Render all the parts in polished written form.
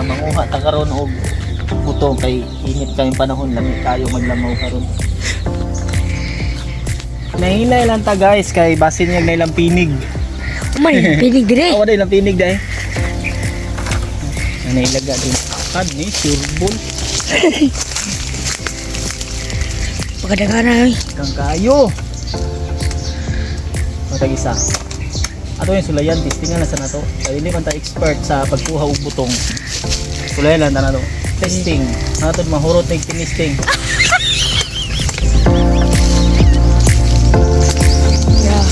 manguha ta karon og butong kay init kayong panahon, lamig kayo maglamaw karon. Nahilay lang ta guys kay basin niya nailang pinig. May pinig dire. Awa day lang pinig day. Nailaga din. Kad ni surbol. Pagkadagan na Kang kayo. Matag isa. Ato yung sulayan, testingan na sa nato. Kaya hindi man ta expert sa pagkuha og butong. Sulayan lang ta nato. Testing. Nato mahurot na tinisting. Yeah.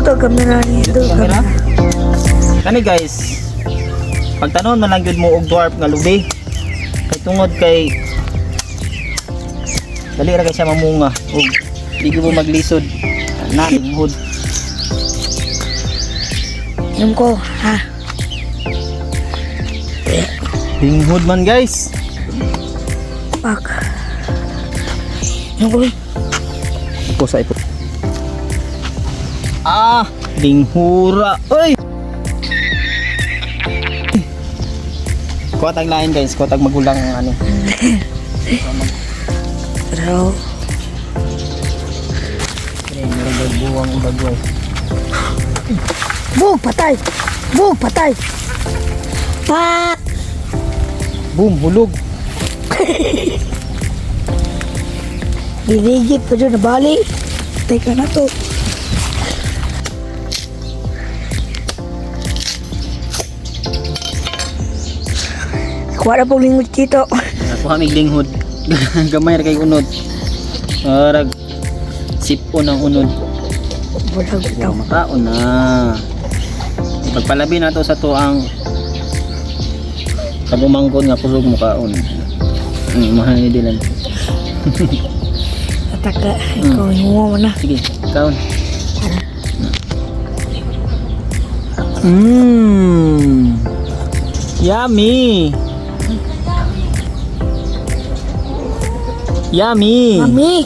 Ito kamera ni. Ito Kamera. Kani guys. Pagtanon man lang gyud mo og dwarf nga lubi. Kay tungod kay dali ra kay siya mamunga og di gyud mo maglisod. Nalinghod. Inom ko, ha? Linghod man guys. Pak. Inom ko. Ipo sa ipo. Linghura. Oy. Kuwatag lain guys, kuwatag magulang ano. Pero, Meron buwang bagay. bug, patay! Bug, patay! Pak! Boom, hulog. Binigit pa dyan na bali. Teka na to. Kuha na pong lingkod dito. Nakuha mig linghod. Gamay ra kay unod. Arag sipon ang unod. Bulag ito. Makaon na. Pagpalabi nato sa to ang kagumangkon nga kusog mo kaon. Mahal ni Dylan. Ataka, ikaw yung mo na. Sige, kaon. Yummy. Yummy. Mami!